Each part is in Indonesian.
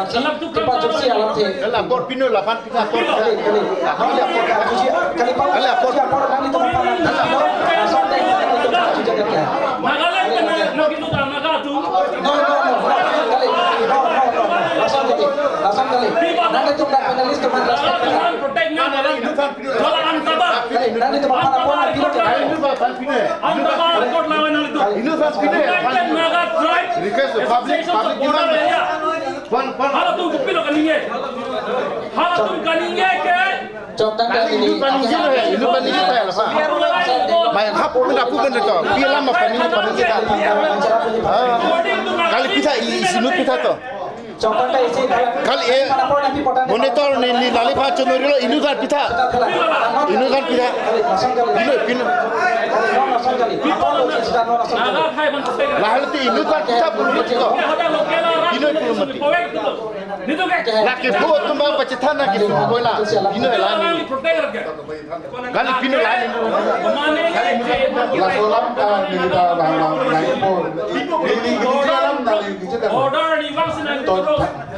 cepat cuci alam teh. Lapor pinu lapan pinu lapor. Kali lapor nanti tu makan. Sampai itu cuci kerja. Nagalan kena nak itu tak naga tu. No. Lasan kali. Nanti tu nak analis tu mana? Protect na orang. Kalau antaba. Nanti tu makan apa? Ini bapak pinu. Antaba kot lawan itu. Ini bapak pinu. Naga drive. Request public demand. Pan. Hala tu kupilo kaninge. Hala tu kaninge ke? Contoh Ini pan ini saya lah. Baik, apa benda aku benda tu? Biar lama pan kita. Kali kita isi kita tu. Contoh isi Kali monitor ni lali pa chonori inu kan kita. Inu kan kita. Pinu. Naga khai ban tu. Lahal tu inu kan kita pun betul. Inu pun mati. Nitu ke? Laki buat tu bang pacithan nak kita boleh lah. Inu lah. Protect kerja. Kali pinu lah ni. Lasolam kita bang pun. Order ni bang sinan tu.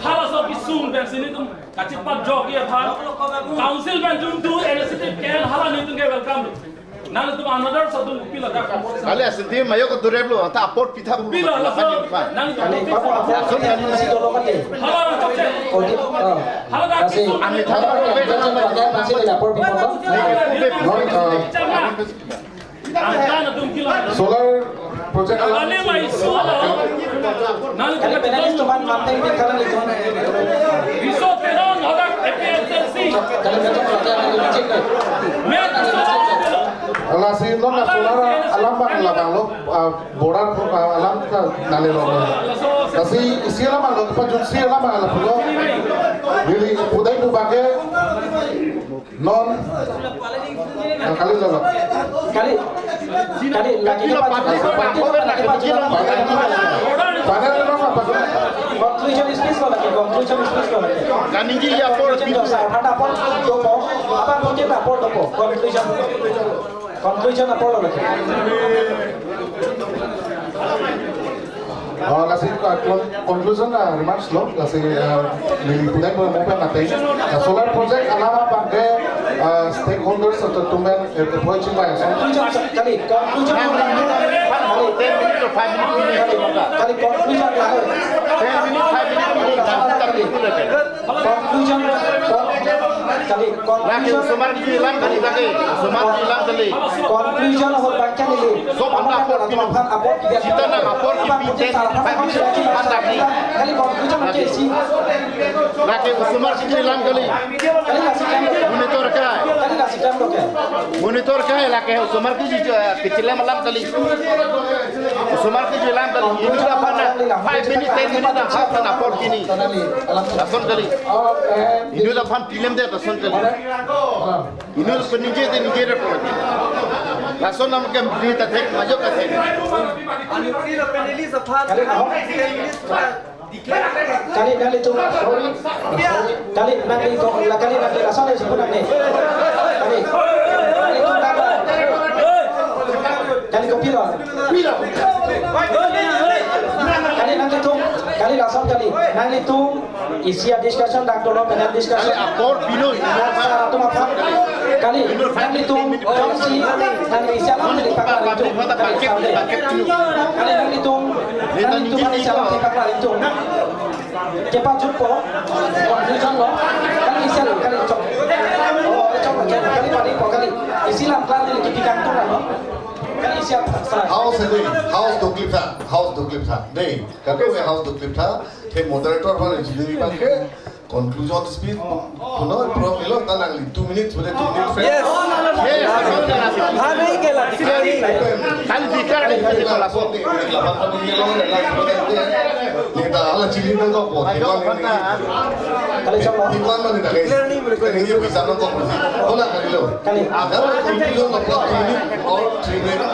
Hala so bisung dan sini tu kacip pat jog ya tha. Council ban jum tu electricity kel hala ni tu ke welcome. Nang tu another satu pila ka. Kali asyik mayo ko dureblo. Tak aport pitha bulu. Pila la so. Nang tu hala cok cek. Hala dah bisung. Ani thama Angkana tu kila. Solar project Kali mai suala. Nang tu Kali penalis tu man manteng di kanan itu. Biso teron ada APSC. Kali betul kerja lagi cek deh. Met Alah si non na solar alam bang labang lo borar alam ka nale lo. Kasi isi alam lo pajun si alam alam lo. Really udai tu bangke non kali lo. Kali lagi cepat. Panel lo apa? Conclusion speech ko lagi. Kani ji ya aport Conclusion ada apa? Dopo. Apa mungkin apa dopo? Conclusion apa lagi? Kasi conclusion na remarks lo kasi nilipudai mo mo pa natin solar project alama bangke stakeholders atau tumben approaching by Conclusion kali. Conclusion Sumar hilang kali lagi. Conclusion ho bangkan ini. So Aport kita nak aport kali conclusion macam isi. Lagi sumar hilang kali. Kali kasih Monitor kah? Kali kasih jam doke. Monitor kah? Lagi sumar kecil malam kali. Sumar kecil malam kali. Ini sudah mana? 5 minutes, 10 minutes dah half an aport kini. Lason kali. Ini sudah pan film deh lason kali. Ini peninggi tu ningi report. Lason nama kem berita tek majok tek. Kali tu kali lason ni sebenarnya ni. Kali kopi lo. Kali langsung kali tu isi discussion dak dulu panel discussion Kali aport pino satu apa kali tu komisi isi apa di pakar itu kali tu kali siapa di pakar itu cepat jumpa conclusion lo kali isi kali cok kali kali isi lampar di kipikan tu lo kali siapa house do clip tha नहीं करके वे house do clip था थे moderator पर इंजीनियरिंग बंके conclusion speech पुनः pro मिलो ता नागली 2 minutes बोले 2 minutes yes हाँ नहीं केला kali dikar ni kali kalau so kita ala cili nang ko kali coba iklan mana dah ini bisa nang ko bola kali lo kali agar conclusion मतलब 2 minutes और 3 minutes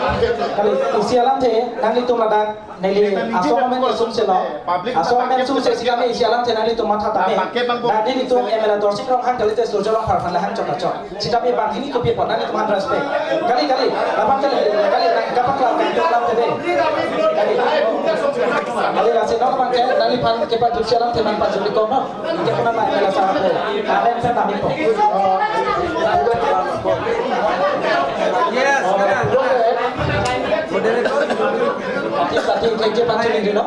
kali isi alam teh nang itu madak neli asomen sum se lo asomen sum se sikame isi alam teh nang itu matha tame dan ini itu emela dorsing rong han kali tes lo jolong par han lahan cok cok sikame bang ini kopi pot nang itu man respect kali lapang kali kapak lam teh kali Kali kasih no bang ke nali pan ke pa jut sialam teman pa jut ko no. Ke kuna mai mela sa ko. Karen sa tamin po. Yes, moderator. Tati ke pa jut no.